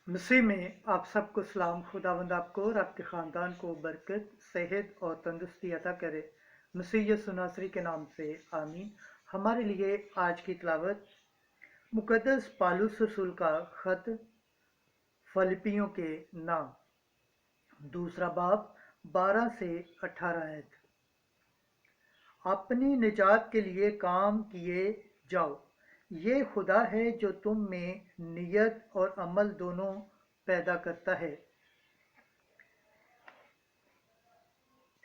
मसीह में आप सबको सलाम। खुदावंद आपको और आपके ख़ानदान को बरकत, सेहत और तंदुरुस्ती अता करे। मसीह यीशु नासरी के नाम से आमीन। हमारे लिए आज की तिलावत मुक़द्दस पालूस रसूल का ख़त फ़िलिप्पियों के नाम, दूसरा बाब 12 से 18 आयत। अपनी निजात के लिए काम किए जाओ। ये खुदा है जो तुम में नियत और अमल दोनों पैदा करता है।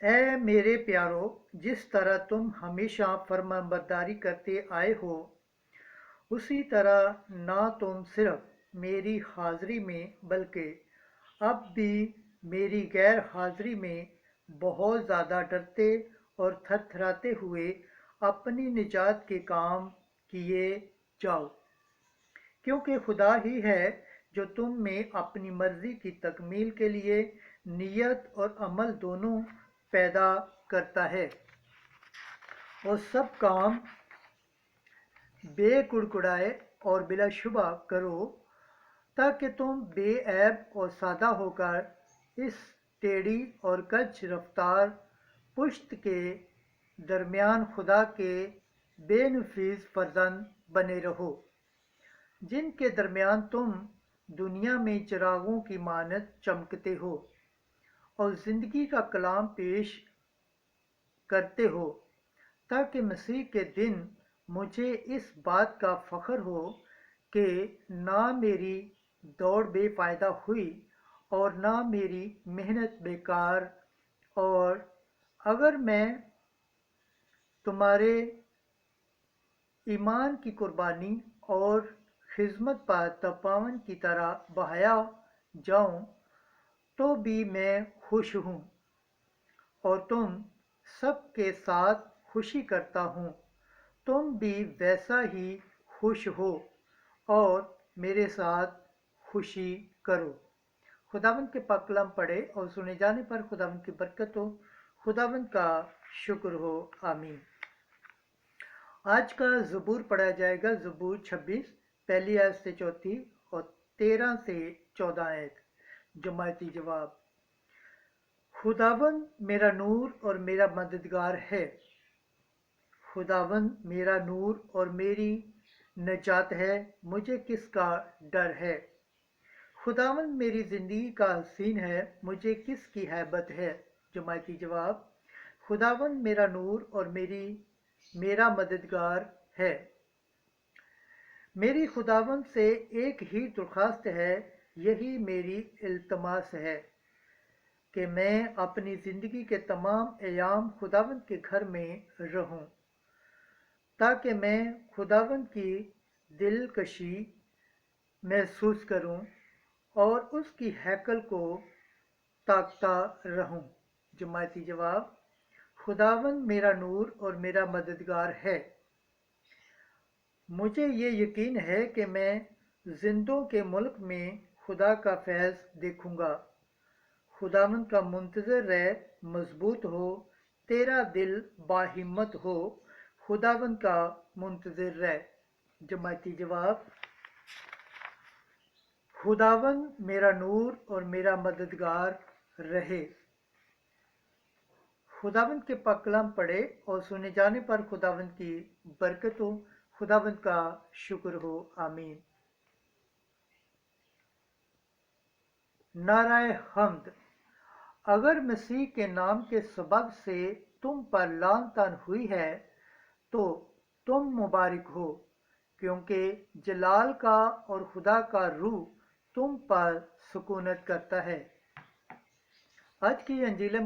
ऐ मेरे प्यारो, जिस तरह तुम हमेशा फरमाबरदारी करते आए हो, उसी तरह ना तुम सिर्फ मेरी हाजिरी में बल्कि अब भी मेरी गैर हाजिरी में बहुत ज़्यादा डरते और थरथराते हुए अपनी निजात के काम किए जाओ, क्योंकि खुदा ही है जो तुम में अपनी मर्जी की तकमील के लिए नियत और अमल दोनों पैदा करता है। और सब काम बेकुड़कुड़ाए और बिला शुबा करो, ताकि तुम बेऐब और सादा होकर इस टेढ़ी और कच रफ्तार पुश्त के दरमियान खुदा के बेनफीस फर्जंद बने रहो, जिनके दरमियान तुम दुनिया में चिरागों की मानत चमकते हो और ज़िंदगी का कलाम पेश करते हो, ताकि मसीह के दिन मुझे इस बात का फ़ख्र हो कि ना मेरी दौड़ बेफ़ायदा हुई और ना मेरी मेहनत बेकार, और अगर मैं तुम्हारे ईमान की कुर्बानी और खिदमत पर तपावन की तरह बहाया जाऊं, तो भी मैं खुश हूँ और तुम सब के साथ खुशी करता हूँ। तुम भी वैसा ही खुश हो और मेरे साथ खुशी करो। खुदावंद के पाक कलाम पढ़े और सुने जाने पर खुदावंद की बरकत हो। खुदावंद का शुक्र हो। आमीन। आज का ज़बूर पढ़ा जाएगा। ज़बूर 26 पहली आयत से चौथी और 13 से 14 आयत। जमायती जवाब। खुदावंद मेरा नूर और मेरा मददगार है। खुदावंद मेरा नूर और मेरी नजात है, मुझे किसका डर है। खुदावंद मेरी ज़िंदगी का हसीन है, मुझे किसकी हैबत है। जमायती जवाब। खुदावंद मेरा नूर और मेरा मददगार है। मेरी खुदावंद से एक ही दरख्वास्त है, यही मेरी इल्तमास है कि मैं अपनी ज़िंदगी के तमाम अयाम खुदावंद के घर में रहूं, ताकि मैं खुदावंद की दिलकशी महसूस करूं और उसकी हैकल को ताकता रहूं। जमायती जवाब। खुदावंद मेरा नूर और मेरा मददगार है। मुझे ये यकीन है कि मैं जिंदों के मुल्क में खुदा का फैज़ देखूंगा। खुदावंद का मुंतज़र रह, मजबूत हो, तेरा दिल बाहिम्मत हो, खुदावंद का मुंतज़र रह। जमायती जवाब। खुदावंद मेरा नूर और मेरा मददगार रहे। खुदावंद के पाक कलाम पढ़े और सुने जाने पर खुदावंद की बरकत हो। खुदावंद का शुक्र हो। आमीन। नाराए हम्द। अगर मसीह के नाम के सबब से तुम पर लान तान हुई है, तो तुम मुबारक हो, क्योंकि जलाल का और खुदा का रूह तुम पर सुकूनत करता है। आज की अंजील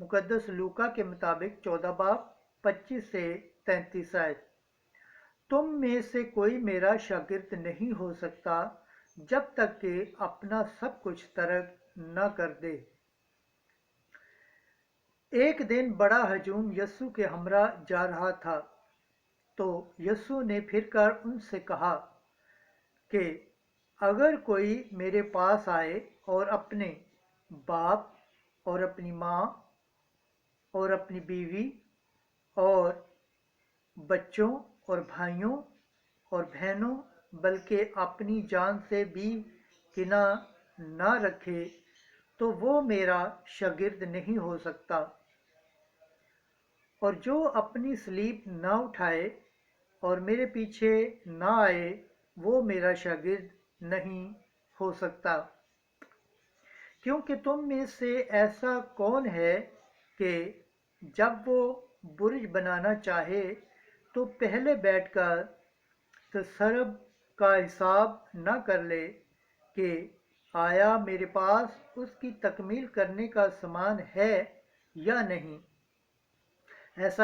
मुकद्दस लूका के मुताबिक 14 बाब 25 से 33 आयत। तुम में से कोई मेरा शागिर्द नहीं हो सकता जब तक कि अपना सब कुछ तर्क न कर दे। एक दिन बड़ा हजूम यस्सु के हमरा जा रहा था, तो यस्सु ने फिरकर उनसे कहा कि अगर कोई मेरे पास आए और अपने बाप और अपनी माँ और अपनी बीवी और बच्चों और भाइयों और बहनों, बल्कि अपनी जान से भी किना نہ رکھے تو وہ میرا شاگرد نہیں ہو سکتا، اور جو اپنی صلیب نہ اٹھائے اور میرے پیچھے نہ آئے وہ میرا شاگرد نہیں ہو سکتا۔ کیونکہ تم میں سے ایسا کون ہے کہ جب وہ برج بنانا چاہے تو پہلے بیٹھ کر تصرف کا حساب نہ کر لے کہ آیا میرے پاس اس کی تکمیل کرنے کا سامان ہے یا نہیں؟ ایسا